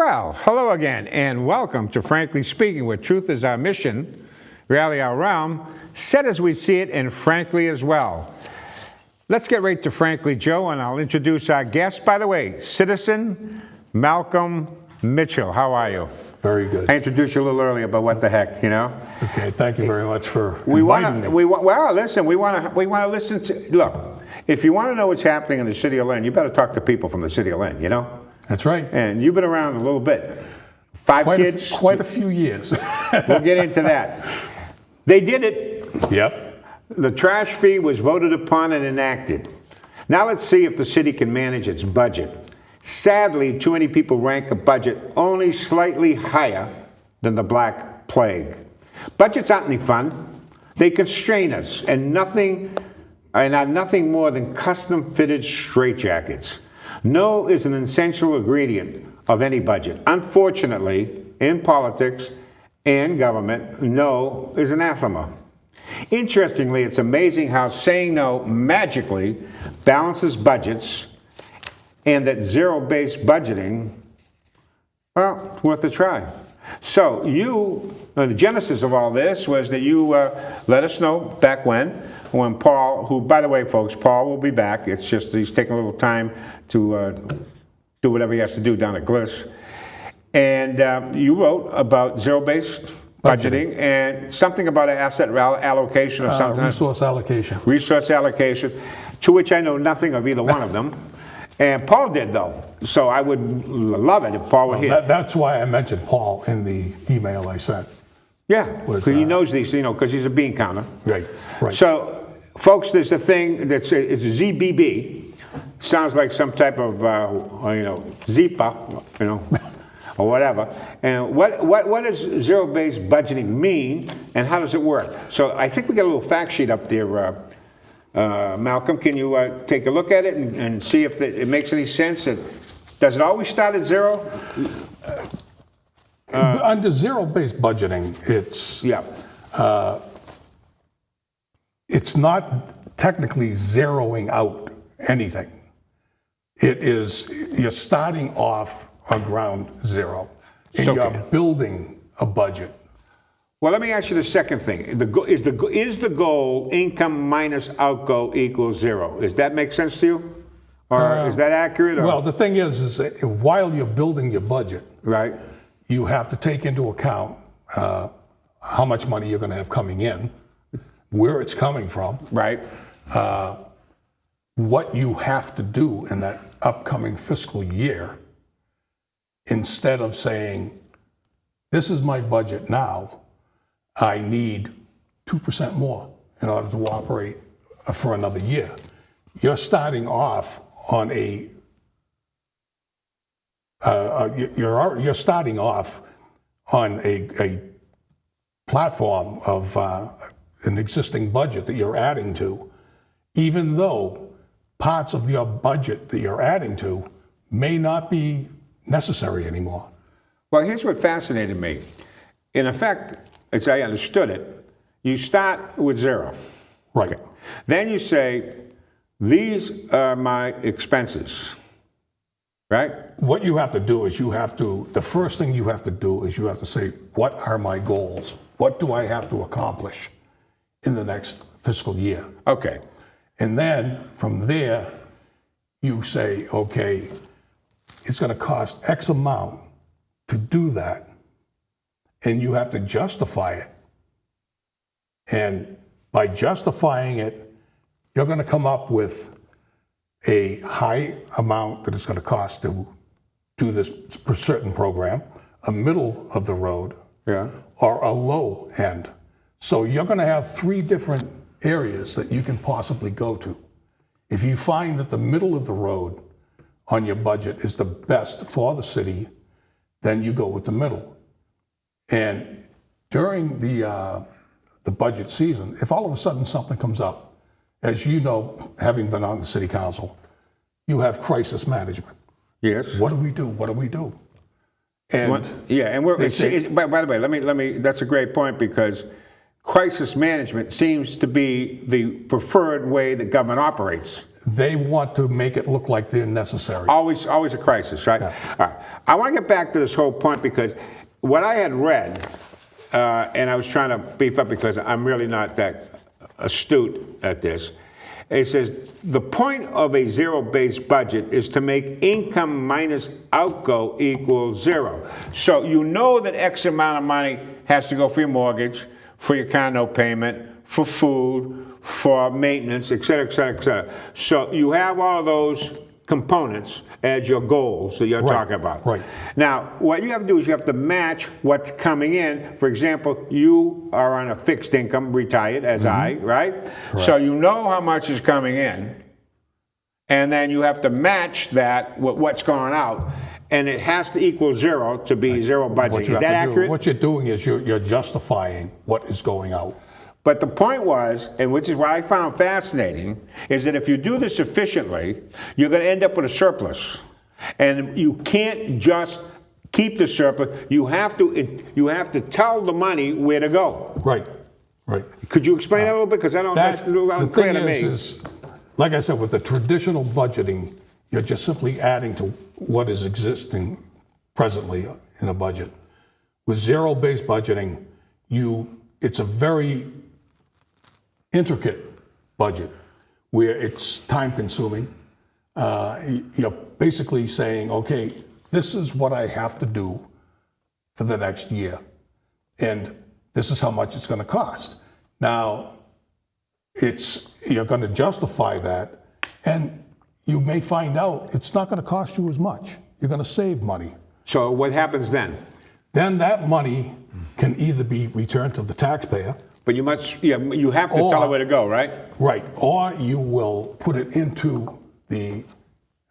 Well, hello again, and welcome to Frankly Speaking, where truth is our mission, reality our realm, set as we see it, and frankly as well. Let's get right to Frankly Joe, and I'll introduce our guest. By the way, Citizen Malcolm Mitchell. How are you? Very good. I introduced you a little earlier, but what the heck, you know? Okay, thank you very much for inviting me. We want to listen to, look, if you want to know what's happening in the city of Lynn, you better talk to people from the city of Lynn, you know? That's right. And you've been around a little bit. Five kids? Quite a few years. We'll get into that. They did it. Yep. The trash fee was voted upon and enacted. Now let's see if the city can manage its budget. Sadly, too many people rank a budget only slightly higher than the Black Plague. Budgets aren't any fun. They constrain us and are nothing more than custom-fitted straitjackets. No is an essential ingredient of any budget. Unfortunately, in politics and government, no is anathema. Interestingly, it's amazing how saying no magically balances budgets, and that zero-based budgeting, well, worth a try. So the genesis of all this was that you let us know back when Paul, who, by the way, folks, Paul will be back. It's just he's taking a little time to do whatever he has to do down at Gliss. And you wrote about zero-based budgeting and something about an asset allocation or something. Resource allocation. Resource allocation, to which I know nothing of either one of them. And Paul did, though. So I would love it if Paul were here. That's why I mentioned Paul in the email I sent. Yeah, because he knows these, because he's a bean counter. Right. So, folks, there's a thing it's ZBB. Sounds like some type of, Zipa, or whatever. And what does zero-based budgeting mean, and how does it work? So I think we got a little fact sheet up there. Malcolm, can you take a look at it and see if it makes any sense? Does it always start at zero? Under zero-based budgeting, it's not technically zeroing out anything. It is, you're starting off on ground zero, and you're building a budget. Well, let me ask you the second thing. Is the goal income minus outgo equals zero? Does that make sense to you? Or is that accurate? Or? Well, the thing is that while you're building your budget, right, you have to take into account how much money you're going to have coming in, where it's coming from, right, what you have to do in that upcoming fiscal year, instead of saying, this is my budget now, I need 2% more in order to operate for another year. You're starting off on you're starting off on a platform of an existing budget that you're adding to, even though parts of your budget that you're adding to may not be necessary anymore. Well, here's what fascinated me. In effect, as I understood it, you start with zero. Right. Okay. Then you say, these are my expenses, right? What you have to do is the first thing you have to do is you have to say, what are my goals? What do I have to accomplish in the next fiscal year? Okay. And then from there, you say, okay, it's going to cost X amount to do that. And you have to justify it. And by justifying it, you're going to come up with a high amount that it's going to cost to do this certain program, a middle of the road, or a low end. So you're going to have three different areas that you can possibly go to. If you find that the middle of the road on your budget is the best for the city, then you go with the middle. And during the budget season, if all of a sudden something comes up, as you know, having been on the city council, you have crisis management. Yes. What do we do? What do we do? And by the way, let me. That's a great point, because crisis management seems to be the preferred way that government operates. they want to make it look like they're necessary. Always a crisis, right? Yeah. All right. I want to get back to this whole point because what I had read, and I was trying to beef up because I'm really not that astute at this. It says the point of a zero-based budget is to make income minus outgo equals zero. So you know that X amount of money has to go for your mortgage, for your condo payment, for food, for maintenance, et cetera, et cetera, et cetera. So you have all of those components as your goals that you're talking about. Right. Now, what you have to do is you have to match what's coming in. For example, you are on a fixed income, retired, as I, right? Correct. So you know how much is coming in, and then you have to match that with what's going out, and it has to equal zero to be zero budget. Is that accurate? What you're doing is you're justifying what is going out. But the point was, and which is what I found fascinating, is that if you do this efficiently, you're going to end up with a surplus. And you can't just keep the surplus. You have to tell the money where to go. Right, right. Could you explain that a little bit? Because that's a little the unclear thing to me. is, like I said, with the traditional budgeting, you're just simply adding to what is existing presently in a budget. With zero-based budgeting, it's a very intricate budget where it's time-consuming. You're basically saying, okay, this is what I have to do for the next year, and this is how much it's going to cost. Now, you're going to justify that, and you may find out it's not going to cost you as much. You're going to save money. So what happens then? Then that money can either be returned to the taxpayer. But you have to tell her where to go, right? Right, or you will put it into the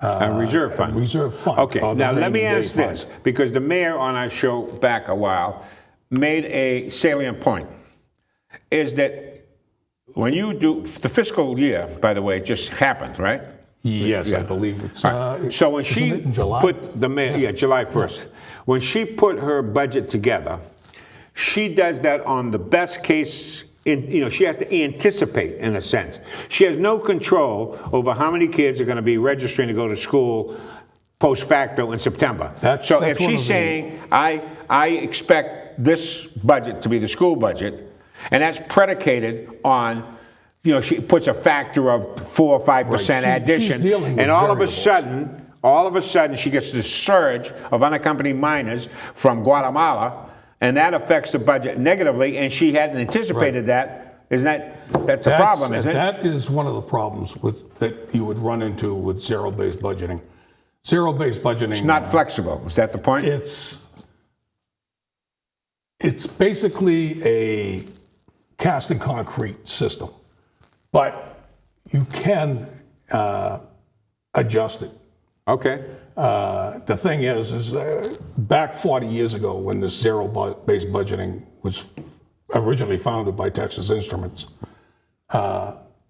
Reserve fund. Reserve fund. Okay, or the now let me rainy day ask this, fund. because the mayor on our show back a while made a salient point, is that when you do, the fiscal year, by the way, just happened, right? Yes, I believe it's. So when she isn't it in July? put the mayor, July 1st, when she put her budget together, she does that on the best case. She has to anticipate, in a sense. She has no control over how many kids are going to be registering to go to school post facto in September. That's if one she's of the- saying, I expect this budget to be the school budget, and that's predicated on, she puts a factor of 4 or 5% Right. She's addition, dealing with and all variables. of a sudden, she gets this surge of unaccompanied minors from Guatemala. And that affects the budget negatively, and she hadn't anticipated that. Isn't that's a problem, isn't it? That is one of the problems that you would run into with zero-based budgeting. Zero-based budgeting. It's not flexible. Is that the point? It's basically a cast in concrete system, but you can adjust it. Okay. The thing is back 40 years ago when this zero-based budgeting was originally founded by Texas Instruments.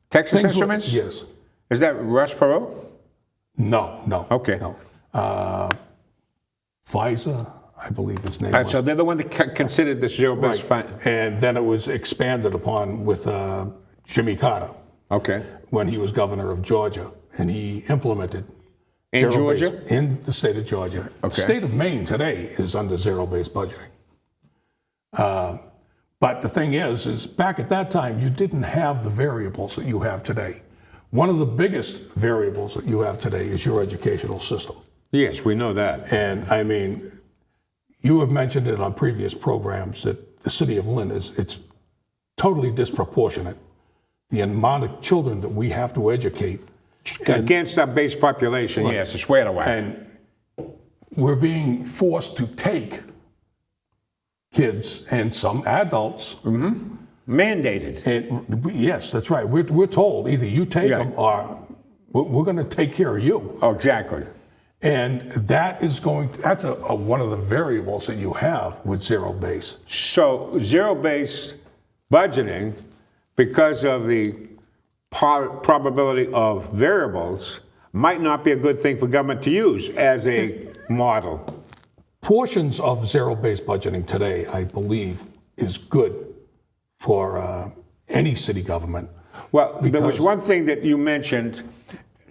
Texas Instruments? Yes. Is that Russ Perot? No. Okay. No. FISA, I believe his name was. So they're the one that considered this zero-based fund. And then it was expanded upon with Jimmy Carter Okay. when he was governor of Georgia, and he implemented In zero-based- Georgia? in the state of Georgia. Okay. The state of Maine today is under zero-based budgeting. But the thing is back at that time, you didn't have the variables that you have today. One of the biggest variables that you have today is your educational system. Yes, we know that. And I mean, you have mentioned it on previous programs that the city of Lynn it's totally disproportionate. The amount of children that we have to educate. Against our base population, yes, it's way out of whack. And we're being forced to take kids and some adults. Mandated. And yes, that's right. We're told either you take them or we're going to take care of you. Oh, exactly. And that's one of the variables that you have with zero base. So zero-based budgeting, because of the probability of variables, might not be a good thing for government to use as a model. Portions of zero-based budgeting today, I believe, is good for any city government. Well, there was one thing that you mentioned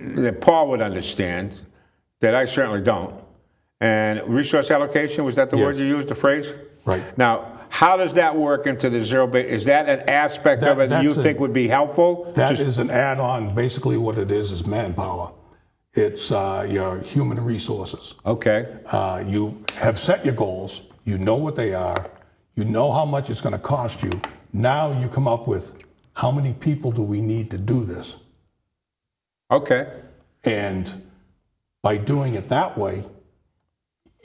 that Paul would understand, that I certainly don't. And resource allocation, was that the word you used, the phrase? Right. Now, how does that work into the zero base? Is that an aspect of it that you think would be helpful? That is an add-on. Basically what it is manpower. It's your human resources. Okay. You have set your goals. You know what they are. You know how much it's going to cost you. Now you come up with how many people do we need to do this? Okay. And by doing it that way,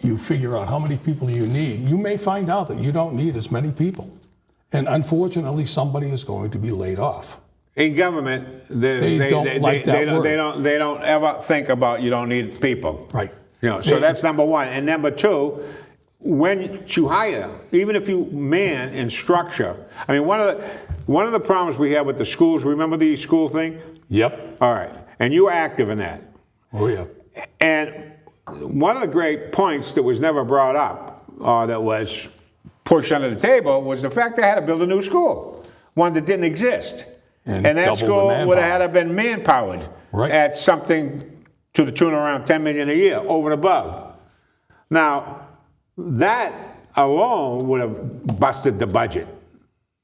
you figure out how many people you need. You may find out that you don't need as many people. And unfortunately, somebody is going to be laid off. In government, They don't like that word. They don't ever think about you don't need people. Right. You know, so that's number one. And number two, when you hire, even if you man and structure, I mean, one of the problems we have with the schools, remember the school thing? Yep. All right. And you were active in that. Oh, yeah. And one of the great points that was never brought up, or that was pushed under the table, was the fact they had to build a new school, one that didn't exist. And that double school the would have had to have been manpowered Right. at something to the tune of around $10 million a year, over and above. Now, that alone would have busted the budget.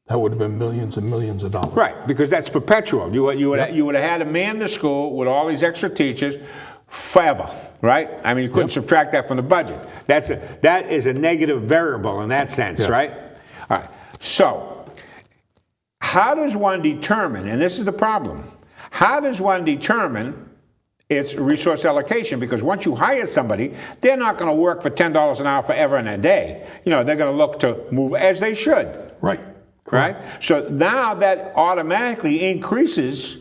That would have been millions and millions of dollars. Right, because that's perpetual. You would have had to man the school with all these extra teachers forever, right? I mean, you couldn't subtract that from the budget. That is a negative variable in that sense, right? All right. So, how does one determine, and this is the problem, how does one determine its resource allocation? Because once you hire somebody, they're not going to work for $10 an hour forever and a day. You know, they're going to look to move as they should. Right. Right? So now that automatically increases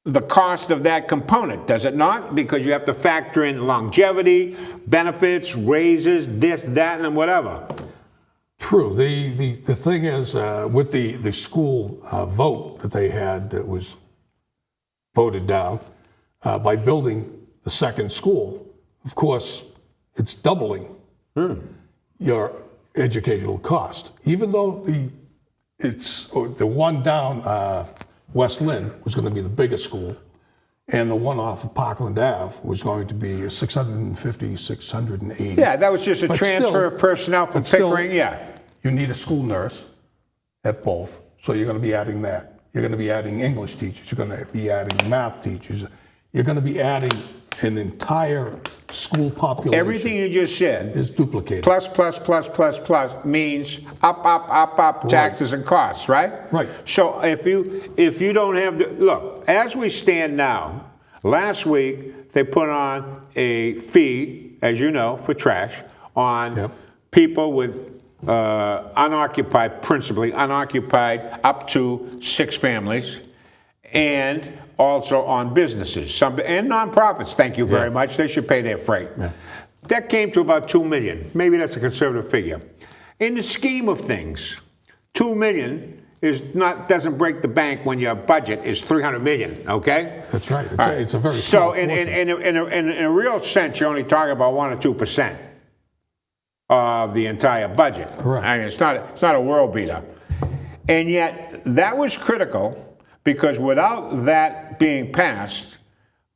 the cost of that component, does it not? Because you have to factor in longevity, benefits, raises, this, that, and whatever. True. The thing is, with the school vote that they had that was voted down, by building the second school, of course, it's doubling your educational cost. Even though the one down West Lynn was going to be the biggest school, and the one off of Parkland Ave was going to be 650, 680. Yeah, that was just a transfer of personnel from Pickering, You need a school nurse at both, so you're going to be adding that. You're going to be adding English teachers. You're going to be adding math teachers. You're going to be adding an entire school population. Everything you just said is duplicated. Plus means up, taxes and costs, right? Right. So if you don't have look, as we stand now, last week they put on a fee, as you know, for trash on people with principally unoccupied, up to 6 families, and also on businesses, and nonprofits. Thank you very much. They should pay their freight. That came to about $2 million. Maybe that's a conservative figure. In the scheme of things, $2 million doesn't break the bank when your budget is $300 million. Okay. That's right. It's a very small in a real sense, you're only talking about 1 or 2% of the entire budget. Correct. I mean, it's not a world beater, and yet that was critical. Because without that being passed,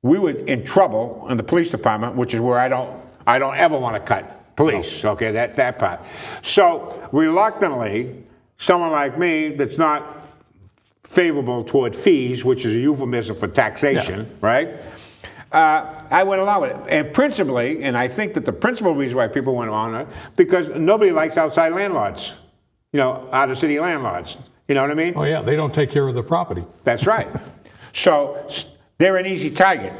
we were in trouble in the police department, which is where I don't ever want to cut police. No. Okay, that part. So reluctantly, someone like me that's not favorable toward fees, which is a euphemism for taxation, right? I would allow it, and principally, and I think that the principal reason why people went on it, because nobody likes outside landlords, out of city landlords. You know what I mean? Oh, yeah, they don't take care of the property. That's right. So they're an easy target.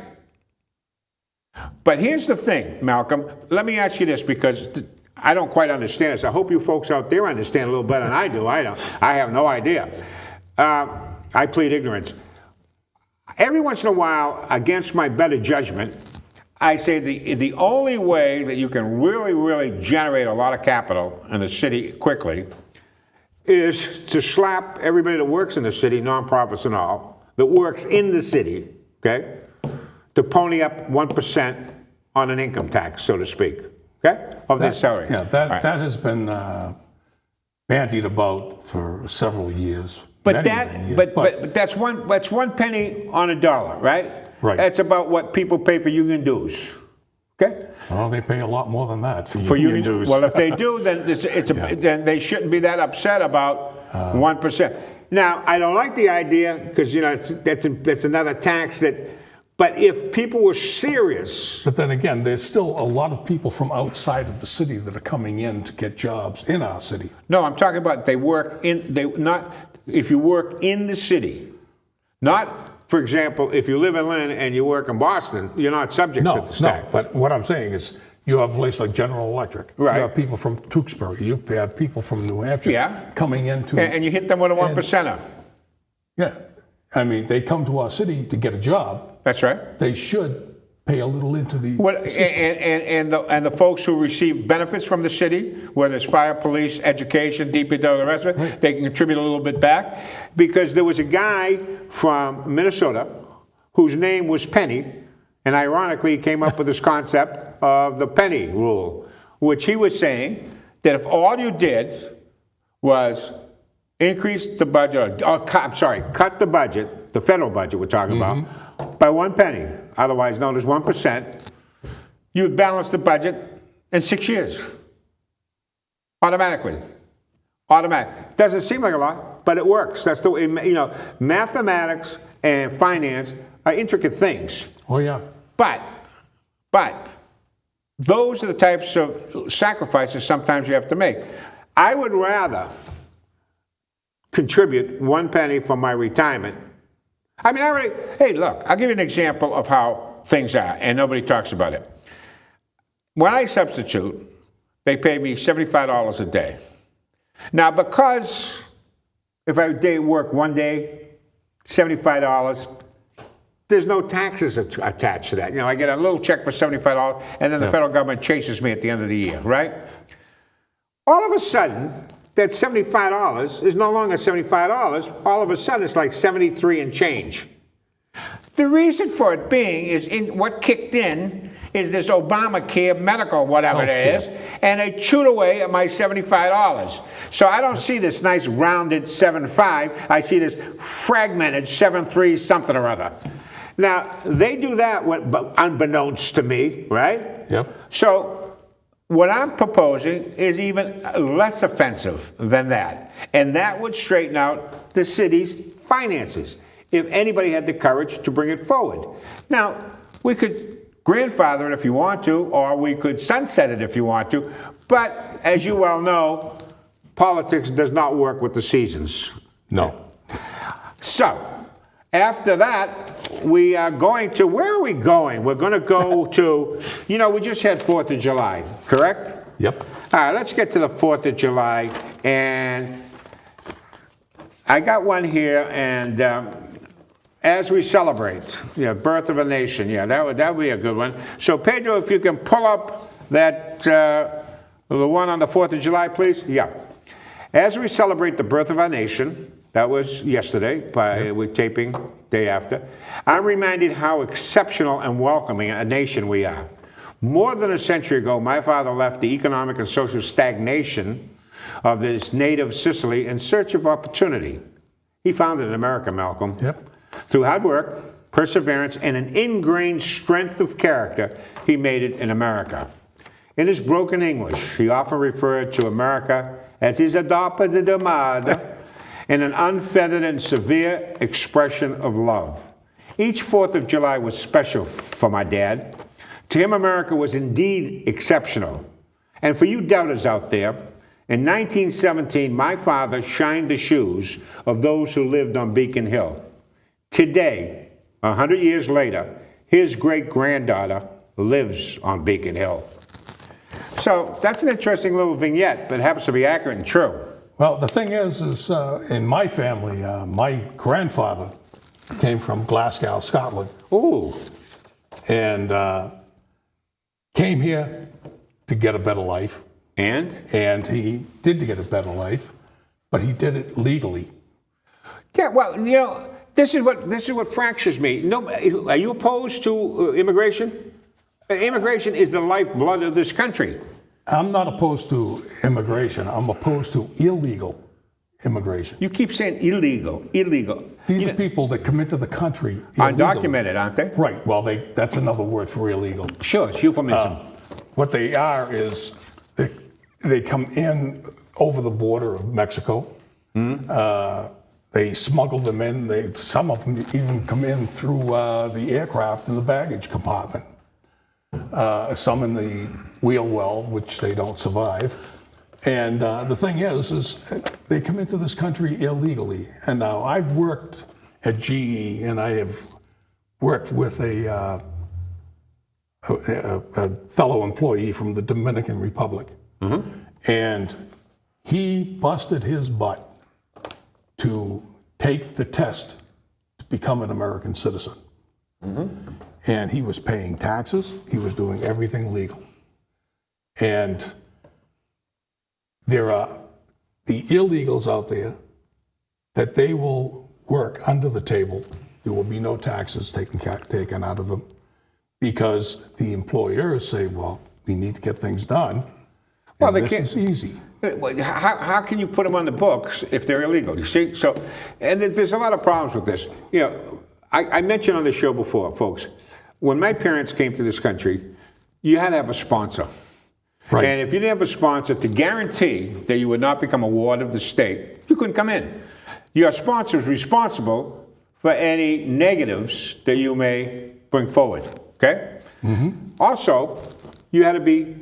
But here's the thing, Malcolm. Let me ask you this, because I don't quite understand this. I hope you folks out there understand a little better than I do. I have no idea. I plead ignorance. Every once in a while, against my better judgment, I say the only way that you can really, really generate a lot of capital in the city quickly is to slap everybody that works in the city, nonprofits and all, that works in the city, okay, to pony up 1% on an income tax, so to speak, okay, of their salary. Yeah, that has been bandied about for several years. But many, that, many years. but that's one penny on a dollar, right? Right. That's about what people pay for union dues. Okay. Well, they pay a lot more than that for For union dues. Well, if they do, then then they shouldn't be that upset about 1%. Now, I don't like the idea because that's another tax that. But if people were serious, But then again, there's still a lot of people from outside of the city that are coming in to get jobs in our city. no, I'm talking about if you work in the city, not, for example, if you live in Lynn and you work in Boston, you're not subject to No, this no. tax. But what I'm saying is, you have a place like General Electric. Right. You have people from Tewksbury. You have people from New Hampshire Yeah. coming into. And you hit them with a 1%er. Yeah. I mean, they come to our city to get a job. That's right. They should pay a little into the system. And the folks who receive benefits from the city, whether it's fire, police, education, DPW, the rest of it, Right. they can contribute a little bit back. Because there was a guy from Minnesota whose name was Penny, and ironically he came up with this concept of the penny rule, which he was saying that if all you did was increase the budget, cut the budget, the federal budget we're talking about, by 1 penny, otherwise known as 1%, you would balance the budget in 6 years. Automatically. Doesn't seem like a lot, but it works. That's the way, mathematics and finance are intricate things. Oh, yeah. But those are the types of sacrifices sometimes you have to make. I would rather contribute 1 penny from my retirement. I mean, hey, look, I'll give you an example of how things are, and nobody talks about it. When I substitute, they pay me $75 a day. Now, because if I work 1 day, $75, there's no taxes attached to that. I get a little check for $75, and then the federal government chases me at the end of the year, right? All of a sudden, that $75 is no longer $75. All of a sudden, it's like 73 and change. The reason for it being is what kicked in is this Obamacare medical, whatever it is, and they chewed away at my $75. So I don't see this nice rounded 7.5. I see this fragmented 7.3 something or other. Now, they do that unbeknownst to me, right? Yep. So what I'm proposing is even less offensive than that. And that would straighten out the city's finances if anybody had the courage to bring it forward. Now, we could grandfather it if you want to, or we could sunset it if you want to. But as you well know, politics does not work with the seasons. No. So, after that, we are going to, where are we going? We're going to go to, we just had 4th of July, correct? Yep. All right, let's get to the 4th of July. And I got one here, and as we celebrate, birth of a nation, that would be a good one. So, Pedro, if you can pull up that, the one on the 4th of July, please. Yeah. As we celebrate the birth of our nation, that was yesterday, with taping day after, I'm reminded how exceptional and welcoming a nation we are. More than a century ago, my father left the economic and social stagnation of this native Sicily in search of opportunity. He founded America, Malcolm. Yep. Through hard work, perseverance, and an ingrained strength of character, he made it in America. In his broken English, he often referred to America as his adopted amada, in an unfeathered and severe expression of love. Each 4th of July was special for my dad. To him, America was indeed exceptional. And for you doubters out there, in 1917, my father shined the shoes of those who lived on Beacon Hill. Today, 100 years later, his great-granddaughter lives on Beacon Hill. So that's an interesting little vignette, but it happens to be accurate and true. Well, the thing is in my family, my grandfather came from Glasgow, Scotland. Ooh. And came here to get a better life. And he did get a better life, but he did it legally. Yeah, well, this is what fractures me. No, are you opposed to immigration? Immigration is the lifeblood of this country. I'm not opposed to immigration. I'm opposed to illegal immigration. You keep saying illegal. These are people that come into the country illegally. Undocumented, aren't they? Right. Well, that's another word for illegal. Sure, it's euphemism. What they are is they come in over the border of Mexico. They smuggle them in. Some of them even come in through the aircraft in the baggage compartment. Some in the wheel well, which they don't survive. And the thing is they come into this country illegally. And now I've worked at GE, and I have worked with a fellow employee from the Dominican Republic. And he busted his butt to take the test to become an American citizen. And he was paying taxes. He was doing everything legal. And there are the illegals out there that they will work under the table. There will be no taxes taken out of them because the employers say, well, we need to get things done. Well, and they this can't. is easy. How can you put them on the books if they're illegal? You see, so, and there's a lot of problems with this. You know, I mentioned on the show before, folks, when my parents came to this country, you had to have a sponsor. Right. And if you didn't have a sponsor to guarantee that you would not become a ward of the state, you couldn't come in. Your sponsor is responsible for any negatives that you may bring forward. Okay. Also, you had to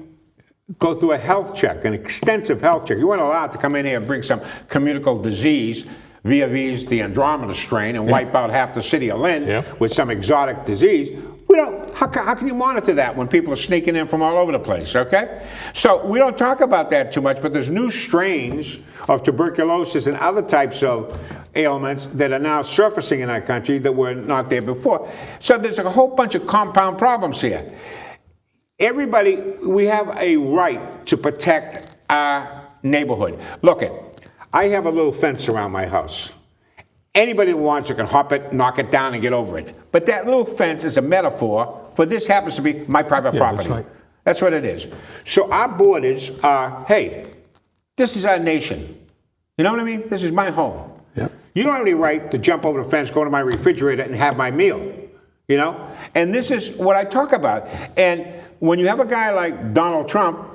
go through a health check, an extensive health check. You weren't allowed to come in here and bring some communicable disease, via the Andromeda strain, and wipe out half the city of Lynn with some exotic disease. We don't. How can you monitor that when people are sneaking in from all over the place? Okay, so we don't talk about that too much. But there's new strains of tuberculosis and other types of ailments that are now surfacing in our country that were not there before. So there's a whole bunch of compound problems here. Everybody, we have a right to protect our neighborhood. Look, I have a little fence around my house. Anybody who wants it can hop it, knock it down, and get over it. But that little fence is a metaphor for this happens to be my private property. That's right. That's what it is. So our borders are, hey, this is our nation. You know what I mean? This is my home. Yep. You don't have any right to jump over the fence, go to my refrigerator, and have my meal. You know? And this is what I talk about. And when you have a guy like Donald Trump,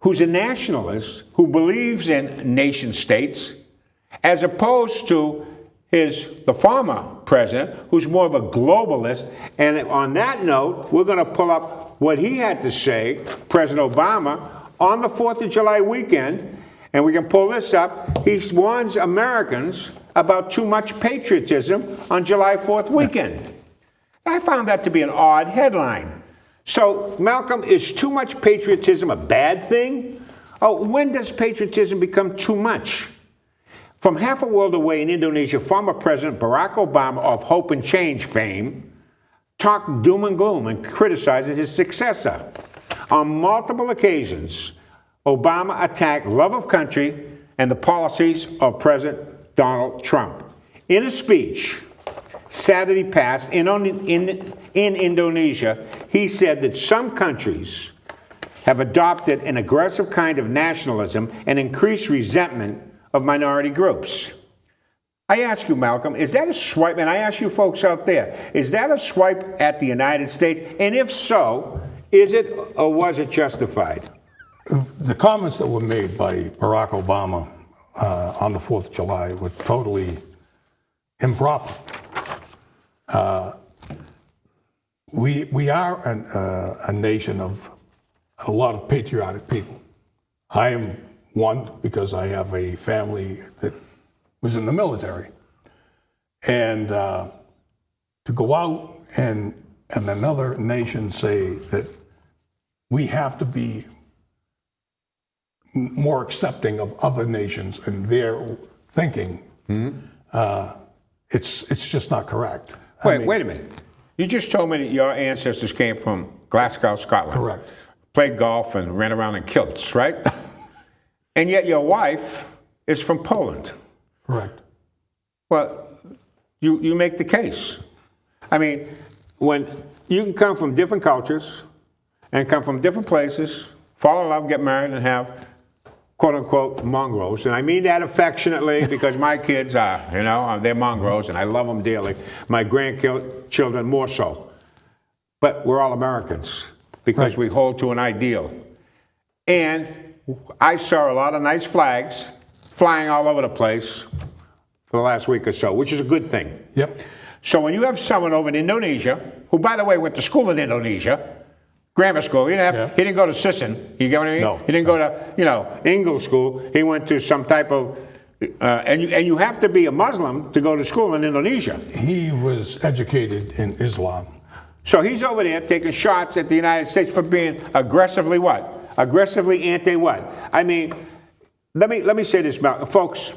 who's a nationalist, who believes in nation states, as opposed to the former president, who's more of a globalist. And on that note, we're going to pull up what he had to say, President Obama, on the 4th of July weekend, and we can pull this up. He warns Americans about too much patriotism on July 4th weekend. I found that to be an odd headline. So, Malcolm, is too much patriotism a bad thing? Oh, when does patriotism become too much? From half a world away in Indonesia, former President Barack Obama, of Hope and Change fame, talked doom and gloom and criticized his successor. On multiple occasions, Obama attacked love of country and the policies of President Donald Trump. In a speech Saturday past in Indonesia, he said that some countries have adopted an aggressive kind of nationalism and increased resentment of minority groups. I ask you, Malcolm, is that a swipe, and I ask you folks out there, is that a swipe at the United States? And if so, is it or was it justified? The comments that were made by Barack Obama on the 4th of July were totally improper. We are a nation of a lot of patriotic people. I am one because I have a family that was in the military. And to go out and another nation say that we have to be more accepting of other nations and their thinking, it's just not correct. Wait a minute. You just told me that your ancestors came from Glasgow, Scotland. Correct. Played golf and ran around in kilts, right? And yet your wife is from Poland. Correct. Well, you make the case. I mean, when you can come from different cultures and come from different places, fall in love, get married, and have quote-unquote mongrels, and I mean that affectionately because my kids are, they're mongrels, and I love them dearly. My grandchildren more so. But we're all Americans because we hold to an ideal. And I saw a lot of nice flags flying all over the place for the last week or so, which is a good thing. Yep. So when you have someone over in Indonesia, who, by the way, went to school in Indonesia, grammar school, he didn't go to Sisson, you get what I mean? No. He didn't go to, English school. He went to some type of, and you have to be a Muslim to go to school in Indonesia. He was educated in Islam. So he's over there taking shots at the United States for being aggressively what? Aggressively anti-what? I mean, let me say this, folks.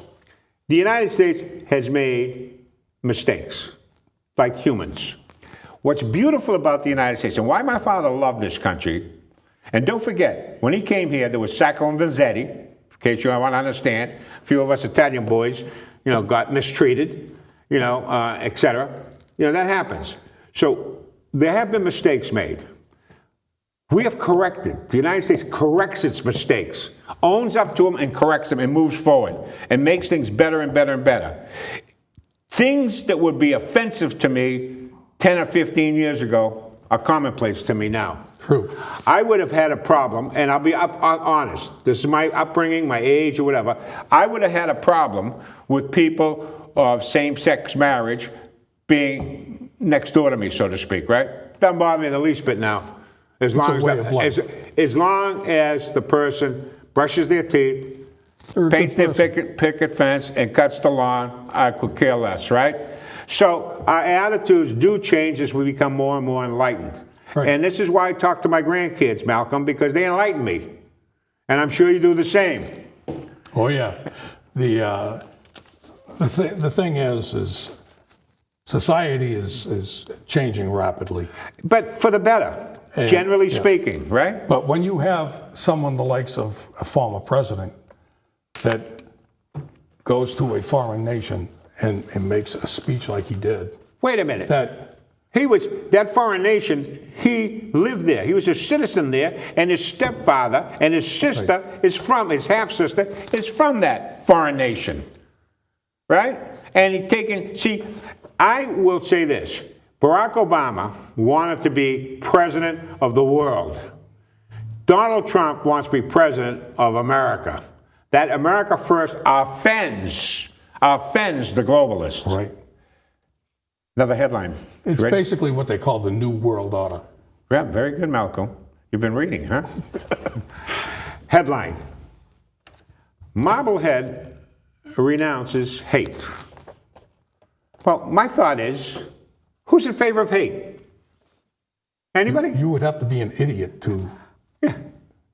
The United States has made mistakes, like humans. What's beautiful about the United States, and why my father loved this country, and don't forget, when he came here, there was Sacco and Vanzetti, in case you want to understand. A few of us Italian boys, got mistreated, etc. That happens. So there have been mistakes made. We have corrected. The United States corrects its mistakes, owns up to them and corrects them and moves forward and makes things better and better and better. Things that would be offensive to me 10 or 15 years ago are commonplace to me now. True. I would have had a problem, and I'll be honest. This is my upbringing, my age, or whatever. I would have had a problem with people of same-sex marriage being next door to me, so to speak, right? Doesn't bother me the least bit now. As long as the person brushes their teeth, paints their picket fence, and cuts the lawn, I could care less, right? So our attitudes do change as we become more and more enlightened. Right. And this is why I talk to my grandkids, Malcolm, because they enlighten me. And I'm sure you do the same. Oh, yeah. The thing is society is changing rapidly. But for the better, generally speaking, right? But when you have someone the likes of a former president that goes to a foreign nation and makes a speech like he did. Wait a minute. That foreign nation, he lived there. He was a citizen there, and his stepfather and his sister his half-sister is from that foreign nation. Right? And I will say this. Barack Obama wanted to be president of the world. Donald Trump wants to be president of America. That America first offends the globalists. Right. Another headline. It's basically what they call the New World Order. Yeah, very good, Malcolm. You've been reading, huh? Headline. Marblehead renounces hate. Well, my thought is, who's in favor of hate? Anybody? You would have to be an idiot to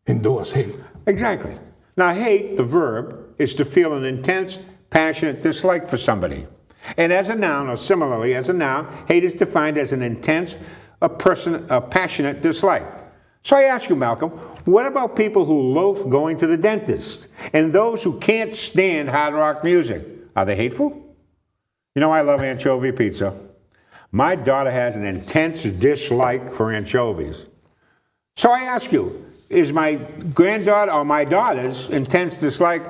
endorse hate. Exactly. Now, hate, the verb, is to feel an intense, passionate dislike for somebody. And as a noun, or similarly as a noun, hate is defined as an intense, passionate dislike. So I ask you, Malcolm, what about people who loathe going to the dentist? And those who can't stand hard rock music? Are they hateful? I love anchovy pizza. My daughter has an intense dislike for anchovies. So I ask you, is my granddaughter or my daughter's intense dislike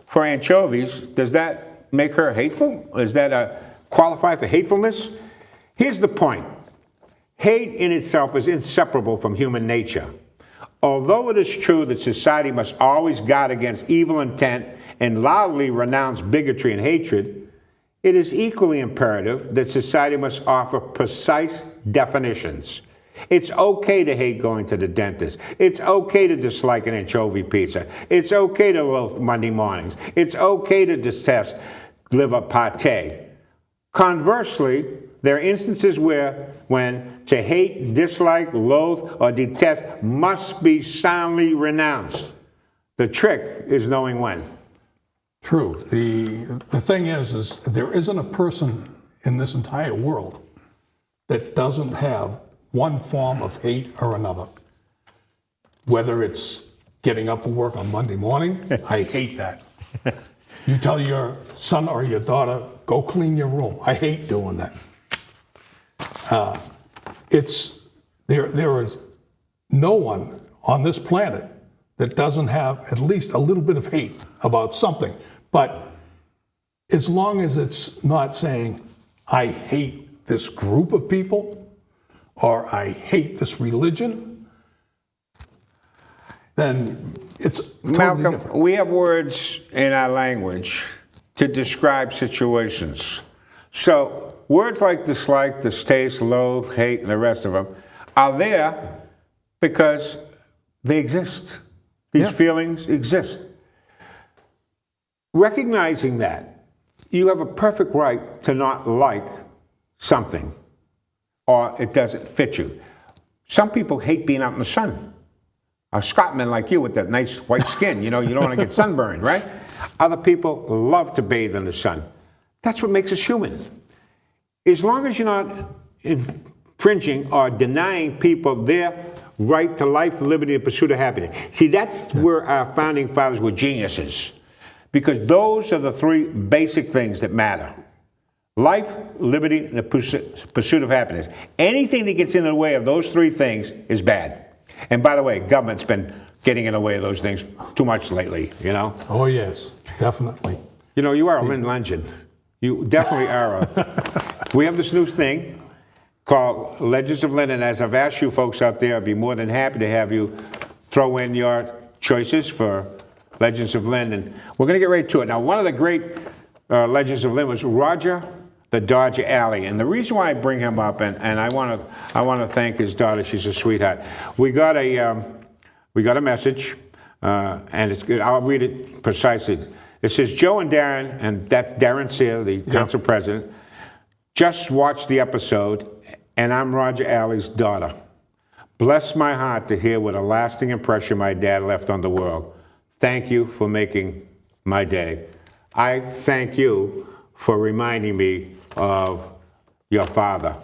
for anchovies, does that make her hateful? Does that qualify for hatefulness? Here's the point. Hate in itself is inseparable from human nature. Although it is true that society must always guard against evil intent and loudly renounce bigotry and hatred, it is equally imperative that society must offer precise definitions. It's okay to hate going to the dentist. It's okay to dislike an anchovy pizza. It's okay to loathe Monday mornings. It's okay to detest liver pate. Conversely, there are instances when to hate, dislike, loathe, or detest must be soundly renounced. The trick is knowing when. True. The thing is there isn't a person in this entire world that doesn't have one form of hate or another. Whether it's getting up for work on Monday morning, I hate that. You tell your son or your daughter, go clean your room. I hate doing that. There is no one on this planet that doesn't have at least a little bit of hate about something. But as long as it's not saying, I hate this group of people, or I hate this religion, then it's totally Malcolm, different. we have words in our language to describe situations. So words like dislike, distaste, loathe, hate, and the rest of them are there because they exist. These feelings exist. Recognizing that, you have a perfect right to not like something or it doesn't fit you. Some people hate being out in the sun. A Scotsman like you with that nice white skin, you don't want to get sunburned, right? Other people love to bathe in the sun. That's what makes us human. As long as you're not infringing or denying people their right to life, liberty, and pursuit of happiness. See, that's where our founding fathers were geniuses, because those are the three basic things that matter. Life, liberty, and the pursuit of happiness. Anything that gets in the way of those three things is bad. And by the way, government's been getting in the way of those things too much lately, Oh, yes, definitely. You are a Lynn legend. You definitely are. We have this new thing called Legends of Lynn, and as I've asked you folks out there, I'd be more than happy to have you throw in your choices for Legends of Lynn, and we're going to get right to it. Now, one of the great Legends of Lynn was Roger the Dodger Alley, and the reason why I bring him up, and I want to thank his daughter. She's a sweetheart. We got a message, and it's good. I'll read it precisely. It says, Joe and Darren, and that's Darren Sear, the council president, just watched the episode, and I'm Roger Alley's daughter. Bless my heart to hear what a lasting impression my dad left on the world. Thank you for making my day. I thank you for reminding me of your father.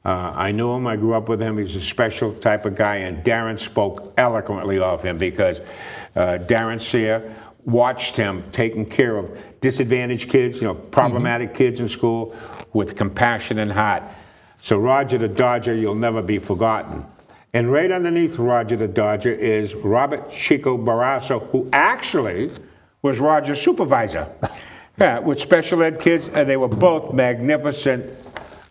I knew him, I grew up with him. He's a special type of guy, and Darren spoke eloquently of him because Darren Sear watched him taking care of disadvantaged kids, problematic kids in school with compassion and heart. So Roger the Dodger, you'll never be forgotten. And right underneath Roger the Dodger is Robert Chico Barrasso, who actually was Roger's supervisor. With special ed kids, and they were both magnificent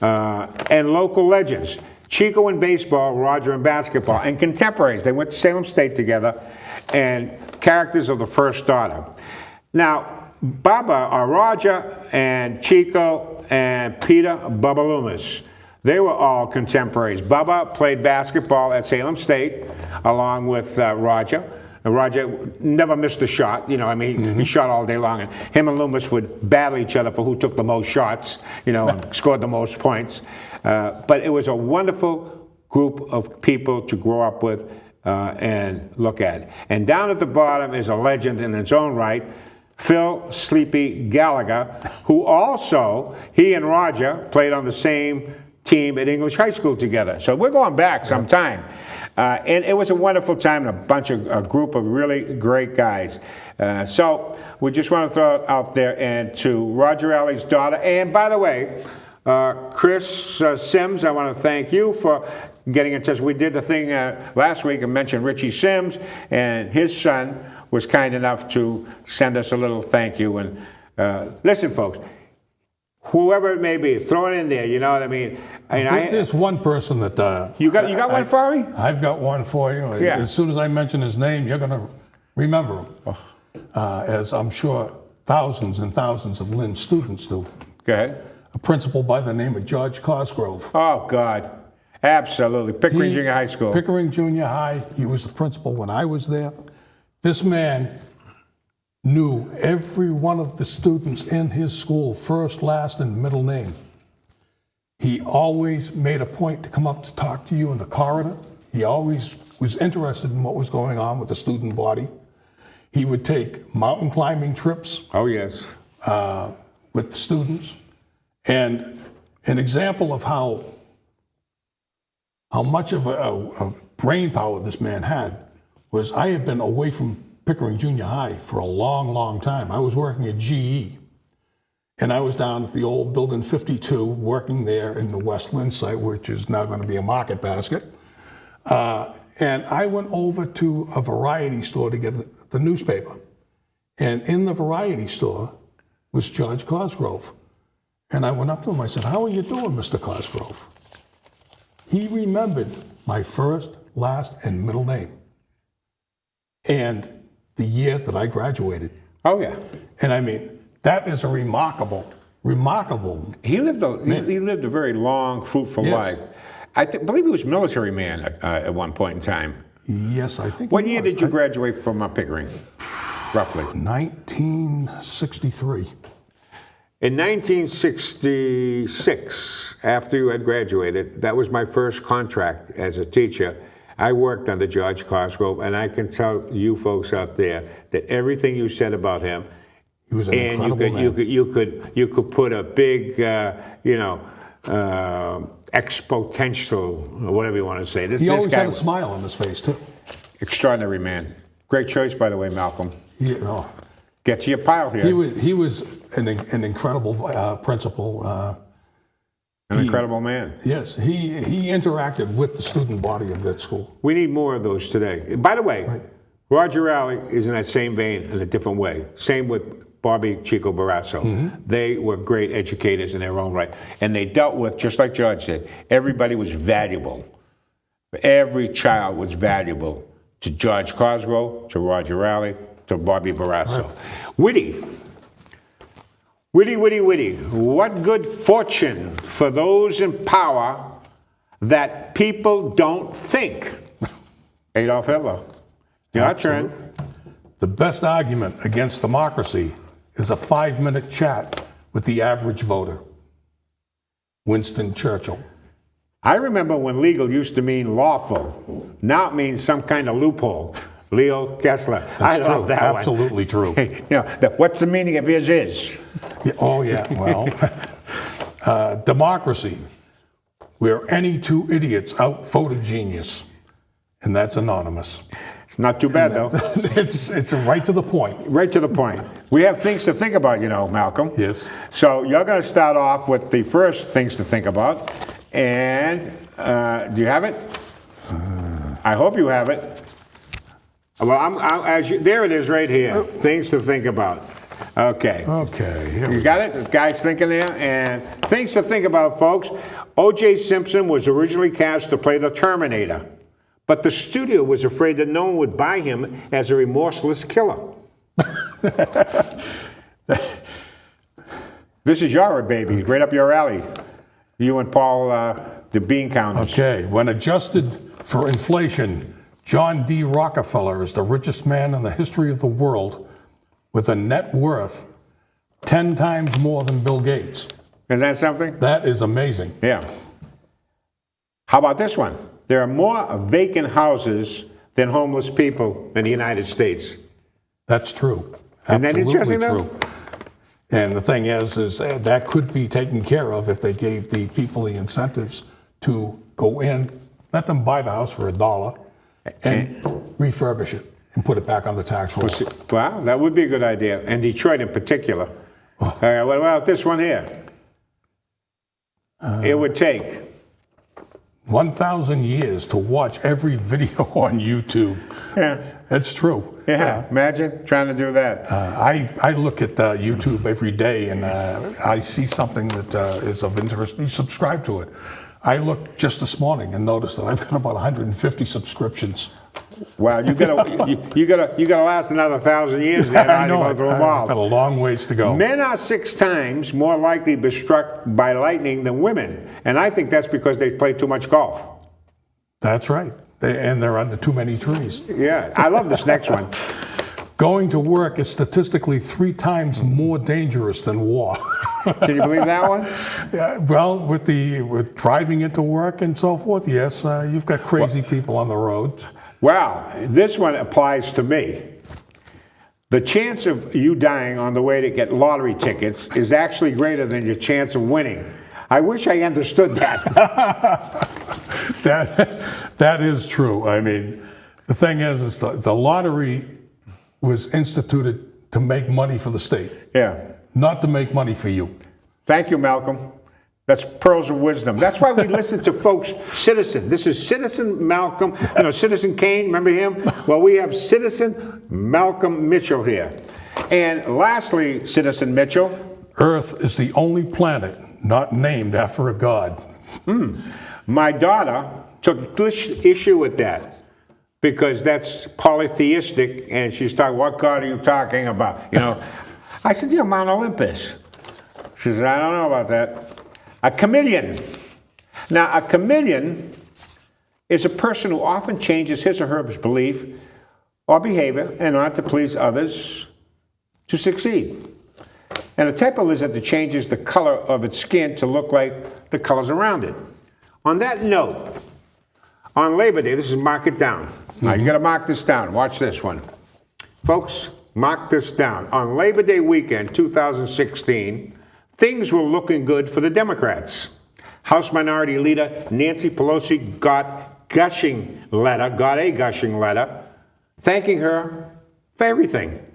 and local legends. Chico in baseball, Roger in basketball, and contemporaries. They went to Salem State together, and characters of the first order. Now, Roger and Chico and Peter Bubba Loomis, they were all contemporaries. Bubba played basketball at Salem State along with Roger. And Roger never missed a shot, he shot all day long. And him and Loomis would battle each other for who took the most shots, and scored the most points. But it was a wonderful group of people to grow up with and look at. And down at the bottom is a legend in its own right, Phil Sleepy Gallagher, who also, he and Roger played on the same team at English High School together. So we're going back some time. And it was a wonderful time and a group of really great guys. So we just want to throw it out there and to Roger Alley's daughter. And by the way, Chris Sims, I want to thank you for getting in touch. We did the thing last week and mentioned Richie Sims, and his son was kind enough to send us a little thank you. And listen, folks, whoever it may be, throw it in there, you know what I mean? There's one person that... You got one for me? I've got one for you. Yeah. As soon as I mention his name, you're going to remember him. As I'm sure thousands and thousands of Lynn students do. Go ahead. A principal by the name of George Cosgrove. Oh, God. Absolutely. Pickering Junior High School. Pickering Junior High. He was the principal when I was there. This man knew every one of the students in his school, first, last, and middle name. He always made a point to come up to talk to you in the corridor. He always was interested in what was going on with the student body. He would take mountain climbing trips. Oh, yes. With the students. And an example of how much of a brain power this man had was I had been away from Pickering Junior High for a long, long time. I was working at GE. And I was down at the old Building 52, working there in the West Lynn site, which is now going to be a market basket. And I went over to a variety store to get the newspaper. And in the variety store was George Cosgrove. And I went up to him, I said, "How are you doing, Mr. Cosgrove?" He remembered my first, last, and middle name. And the year that I graduated. Oh, yeah. And I mean, that is a remarkable. He lived a very long, fruitful Yes. life. I believe he was a military man at one point in time. Yes, I think. What year did you graduate from Pickering, roughly? 1963. In 1966, after you had graduated, that was my first contract as a teacher. I worked under George Cosgrove, and I can tell you folks out there that everything you said about him, He was an incredible man. you could put a big, exponential, or whatever you want to say. He always had a smile on his face too. Extraordinary man. Great choice, by the way, Malcolm. Yeah, Get to your pile here. he was an incredible principal. An incredible man. Yes, he interacted with the student body of that school. We need more of those today. By the way, Roger Alley is in that same vein in a different way. Same with Bobby Chico Barrasso. They were great educators in their own right. And they dealt with, just like George said, everybody was valuable. Every child was valuable to George Cosgrove, to Roger Alley, to Bobby Barrasso. Witty. What good fortune for those in power that people don't think. Adolf Hitler. Your turn. The best argument against democracy is a 5-minute chat with the average voter. Winston Churchill. I remember when legal used to mean lawful. Now it means some kind of loophole. Leo Kessler. That's I true. love that Absolutely true. one. What's the meaning of his is? Yeah, oh, yeah. Well, democracy, where any two idiots outvote a genius. And that's anonymous. It's not too bad, though. It's right to the point. Right to the point. We have things to think about, Malcolm. Yes. So you're going to start off with the first things to think about. And do you have it? I hope you have it. Well, there it is right here. Things to think about. Okay. Okay. You got it? The guy's thinking there. And things to think about, folks. O.J. Simpson was originally cast to play the Terminator, but the studio was afraid that no one would buy him as a remorseless killer. This is your baby, right up your alley. You and Paul, the bean counters. Okay. When adjusted for inflation, John D. Rockefeller is the richest man in the history of the world with a net worth 10 times more than Bill Gates. Is that something? That is amazing. Yeah. How about this one? There are more vacant houses than homeless people in the United States. That's true. Isn't that Absolutely interesting, though? true. And the thing is that could be taken care of if they gave the people the incentives to go in, let them buy the house for $1 and refurbish it and put it back on the tax roll. Well, that would be a good idea. And Detroit in particular. All right, what about this one here? It would take 1,000 years to watch every video on YouTube. Yeah. It's true. Yeah, imagine trying to do that. I look at YouTube every day and I see something that is of interest. You subscribe to it. I looked just this morning and noticed that I've got about 150 subscriptions. Wow, you gotta last another 1,000 years there. I know. I've got a long ways to go. Men are 6 times more likely to be struck by lightning than women, and I think that's because they play too much golf. That's right. And they're under too many trees. Yeah, I love this next one. Going to work is statistically 3 times more dangerous than war. Can you believe that one? Yeah, well, with driving into work and so forth, yes, you've got crazy people on the roads. Well, this one applies to me. The chance of you dying on the way to get lottery tickets is actually greater than your chance of winning. I wish I understood that. That is true. I mean, the thing is the lottery was instituted to make money for the state. Yeah. Not to make money for you. Thank you, Malcolm. That's pearls of wisdom. That's why we listen to folks, Citizen. This is Citizen Malcolm, Citizen Kane, remember him? Well, we have Citizen Malcolm Mitchell here. And lastly, Citizen Mitchell. Earth is the only planet not named after a god. My daughter took issue with that because that's polytheistic, and she's talking, what God are you talking about? I said, Mount Olympus. She said, I don't know about that. A chameleon. Now, a chameleon is a person who often changes his or her belief or behavior in order to please others to succeed. And a type of lizard that changes the color of its skin to look like the colors around it. On that note, on Labor Day, this is mark it down. Now, you got to mark this down. Watch this one. Folks, mark this down. On Labor Day weekend, 2016, things were looking good for the Democrats. House Minority Leader Nancy Pelosi got a gushing letter thanking her for everything.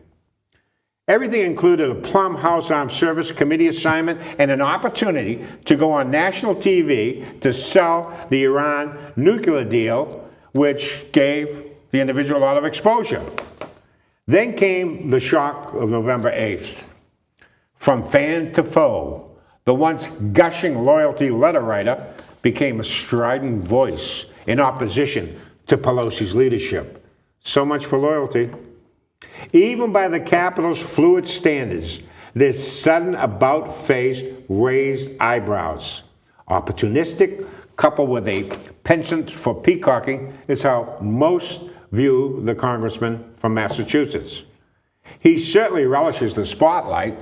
Everything included a Plum House Armed Service Committee assignment and an opportunity to go on national TV to sell the Iran nuclear deal, which gave the individual a lot of exposure. Then came the shock of November 8th. From fan to foe, the once gushing loyalty letter writer became a strident voice in opposition to Pelosi's leadership. So much for loyalty. Even by the Capitol's fluid standards, this sudden about-face raised eyebrows. Opportunistic, coupled with a penchant for peacocking, is how most view the congressman from Massachusetts. He certainly relishes the spotlight,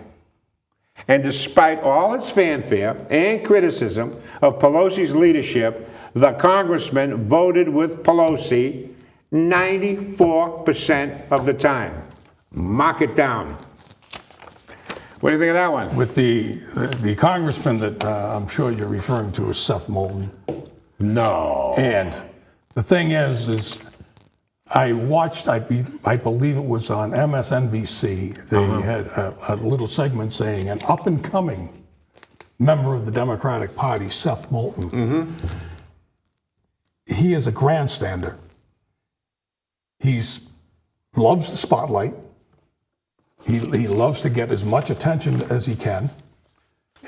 and despite all its fanfare and criticism of Pelosi's leadership, the congressman voted with Pelosi 94% of the time. Mark it down. What do you think of that one? With the congressman that I'm sure you're referring to is Seth Moulton. No. And the thing is I watched, I believe it was on MSNBC, they had a little segment saying an up-and-coming member of the Democratic Party, Seth Moulton. He is a grandstander. He loves the spotlight. He loves to get as much attention as he can.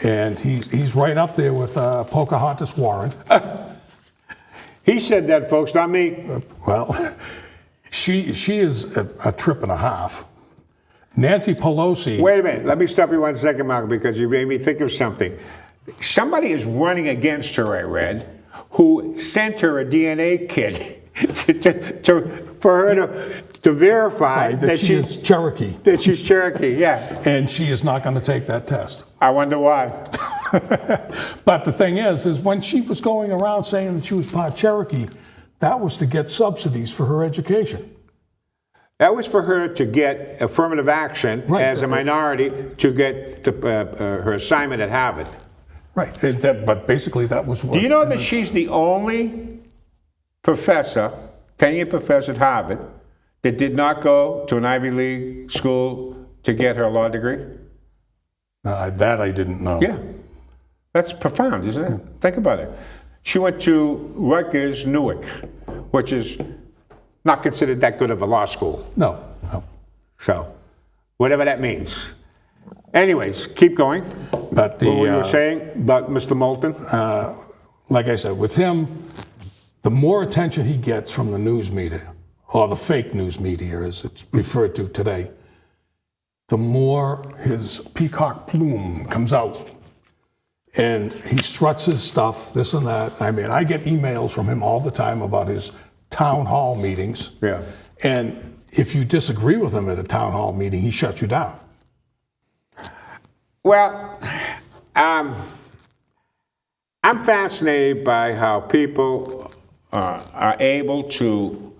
And he's right up there with Pocahontas Warren. He said that, folks, not me. Well, she is a trip and a half. Nancy Pelosi. Wait a minute. Let me stop you 1 second, Malcolm, because you made me think of something. Somebody is running against her, I read, who sent her a DNA kit for her to verify that she is Cherokee. That she's Cherokee, yeah. And she is not going to take that test. I wonder why. But the thing is when she was going around saying that she was part Cherokee, that was to get subsidies for her education. That was for her to get affirmative action as a minority to get her assignment at Harvard. Right, but basically that was what... Do you know that she's the only professor, tenured professor at Harvard, that did not go to an Ivy League school to get her law degree? That I didn't know. Yeah. That's profound, isn't it? Think about it. She went to Rutgers Newark, which is not considered that good of a law school. No. So, whatever that means. Anyways, keep going. But what were you saying about Mr. Moulton? Like I said, with him, the more attention he gets from the news media, or the fake news media as it's referred to today, the more his peacock plume comes out. And he struts his stuff, this and that. I mean, I get emails from him all the time about his town hall meetings. Yeah. And if you disagree with him at a town hall meeting, he shuts you down. Well, I'm fascinated by how people are able to,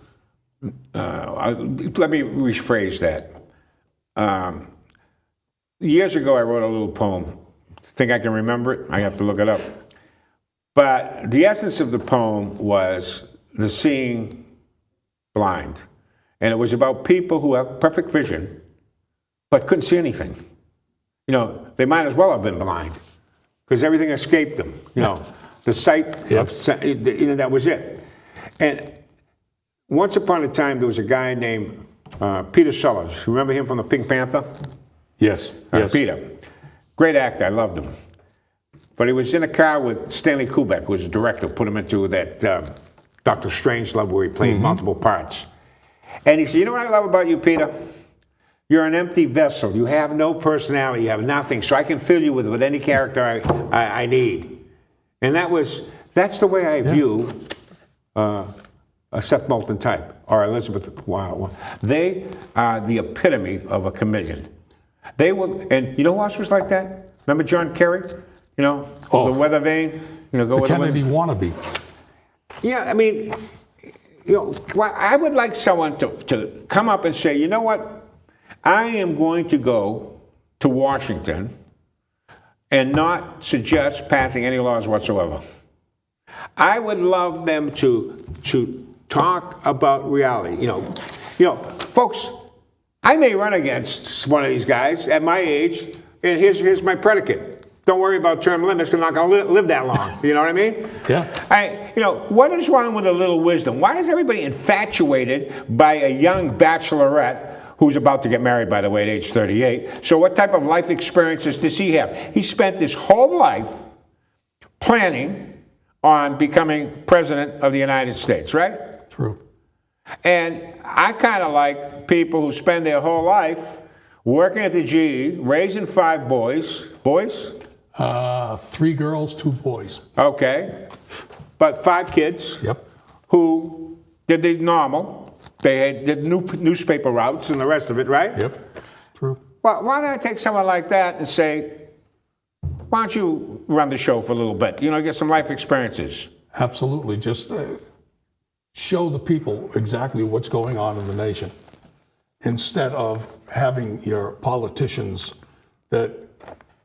let me rephrase that. Years ago, I wrote a little poem. Think I can remember it? I have to look it up. But the essence of the poem was the seeing blind. And it was about people who have perfect vision, but couldn't see anything. You know, they might as well have been blind. because everything escaped them. The sight, Yep. that was it. And once upon a time, there was a guy named Peter Sellers. Remember him from the Pink Panther? Yes. Yes. Peter. Great actor. I loved him. But he was in a car with Stanley Kubrick, who was the director, put him into that Dr. Strangelove where he played multiple parts. And he said, you know what I love about you, Peter? You're an empty vessel. You have no personality. You have nothing. So I can fill you with any character I need. And that's the way I view a Seth Moulton type or Elizabeth. Wow. They are the epitome of a chameleon. They will, and you know who else was like that? Remember John Kerry? The weather vane. Go The with Kennedy wannabe. Yeah, I mean, I would like someone to come up and say, you know what? I am going to go to Washington and not suggest passing any laws whatsoever. I would love them to talk about reality. Folks, I may run against one of these guys at my age, and here's my predicate. Don't worry about term limits because I'm not going to live that long. You know what I mean? Yeah. What is wrong with a little wisdom? Why is everybody infatuated by a young bachelorette who's about to get married, by the way, at age 38? So what type of life experiences does he have? He spent his whole life planning on becoming president of the United States, right? True. And I kind of like people who spend their whole life working at the GE, raising 5 boys. Boys? 3 girls, 2 boys. Okay. But 5 kids. Yep. Who did the normal. They did newspaper routes and the rest of it, right? Yep. True. Well, why don't I take someone like that and say, why don't you run the show for a little bit? Get some life experiences. Absolutely. Just show the people exactly what's going on in the nation instead of having your politicians that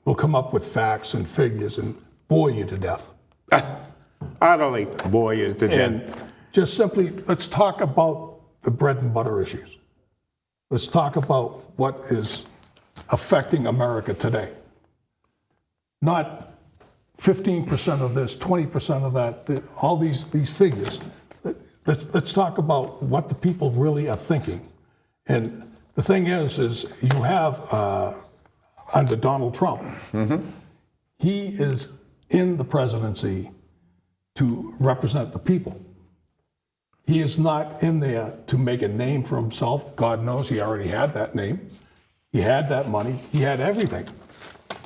will come up with facts and figures and bore you to death. Utterly bore you to death. And just simply, let's talk about the bread and butter issues. Let's talk about what is affecting America today. Not 15% of this, 20% of that, all these figures. Let's talk about what the people really are thinking. And the thing is you have, under Donald Trump, he is in the presidency to represent the people. He is not in there to make a name for himself. God knows he already had that name. He had that money. He had everything.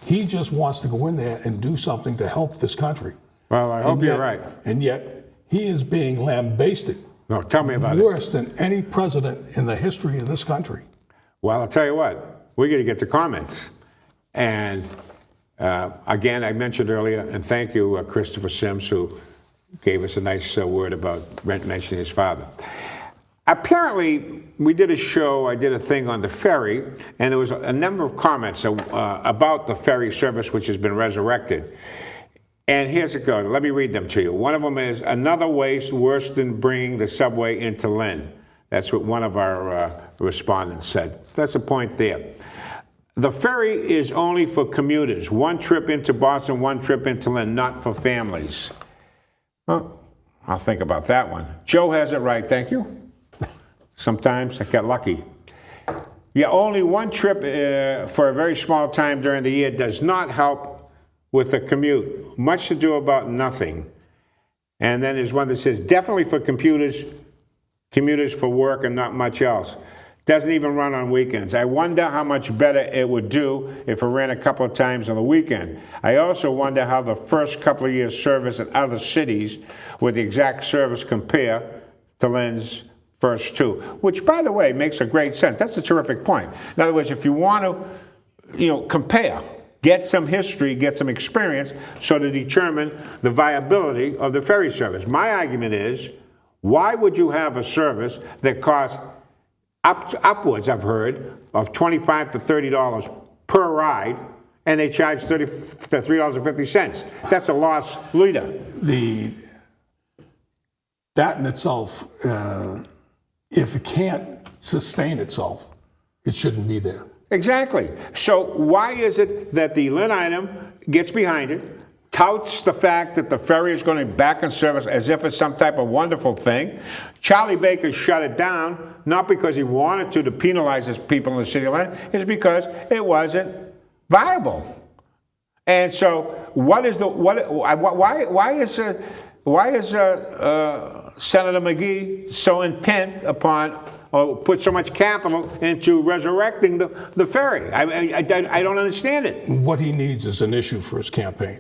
He just wants to go in there and do something to help this country. Well, I hope you're right. And yet, he is being lambasted. No, tell me about it. Worse than any president in the history of this country. Well, I'll tell you what. We're going to get to comments. And again, I mentioned earlier, and thank you, Christopher Sims, who gave us a nice word about mentioning his father. Apparently, we did a show, I did a thing on the ferry, and there was a number of comments about the ferry service, which has been resurrected. And here's it goes. Let me read them to you. One of them is, another waste worse than bringing the subway into Lynn. That's what one of our respondents said. That's the point there. The ferry is only for commuters. 1 trip into Boston, 1 trip into Lynn, not for families. Well, I'll think about that one. Joe has it right, thank you. Sometimes I get lucky. Yeah, only 1 trip for a very small time during the year does not help with the commute. Much to do about nothing. And then there's one that says, definitely for commuters for work and not much else. Doesn't even run on weekends. I wonder how much better it would do if it ran a couple of times on the weekend. I also wonder how the first couple of years' service in other cities with the exact service compare to Lynn's first 2, which, by the way, makes a great sense. That's a terrific point. In other words, if you want to, compare, get some history, get some experience, so to determine the viability of the ferry service. My argument is, why would you have a service that costs upwards, I've heard, of $25 to $30 per ride, and they charge $3.50. That's a loss leader. That in itself, if it can't sustain itself, it shouldn't be there. Exactly. So why is it that the Lynn item gets behind it, touts the fact that the ferry is going to be back in service as if it's some type of wonderful thing. Charlie Baker shut it down, not because he wanted to penalize his people in the city of Lynn, it's because it wasn't viable. And so, why is Senator McGee so intent upon, or put so much capital into resurrecting the ferry? I don't understand it. What he needs is an issue for his campaign.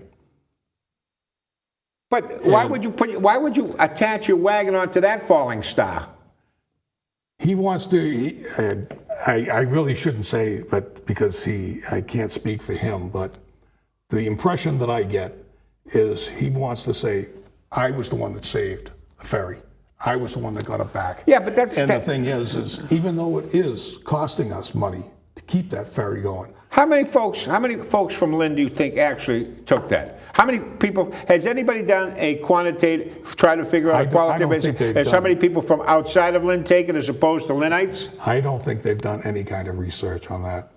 But why would you attach your wagon onto that falling star? He wants to. I really shouldn't say, but because I can't speak for him, but the impression that I get is he wants to say, I was the one that saved the ferry. I was the one that got it back. Yeah, but that's... And the thing is even though it is costing us money to keep that ferry going. How many folks from Lynn do you think actually took that? How many people, has anybody done a quantitative, try to figure out a qualitative basis? Has how many people from outside of Lynn taken as opposed to Lynnites? I don't think they've done any kind of research on that.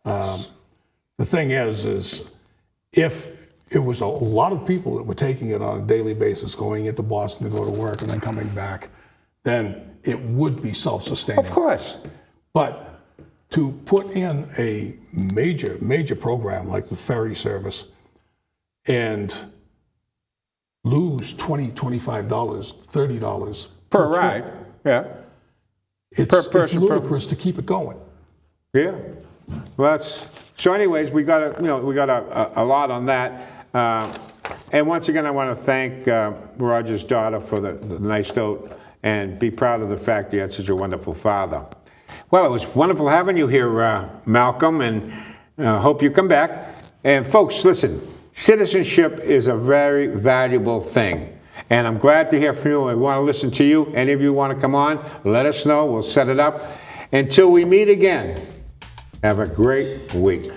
The thing is if it was a lot of people that were taking it on a daily basis, going into Boston to go to work and then coming back, then it would be self-sustaining. Of course. But to put in a major program like the ferry service and lose $20, $25, $30 per ride, yeah. It's ludicrous to keep it going. Yeah. Well, so anyways, we got a lot on that. And once again, I want to thank Roger's daughter for the nice note and be proud of the fact you had such a wonderful father. Well, it was wonderful having you here, Malcolm, and hope you come back. And folks, listen, citizenship is a very valuable thing. And I'm glad to hear from you. I want to listen to you. Any of you want to come on, let us know. We'll set it up. Until we meet again, have a great week.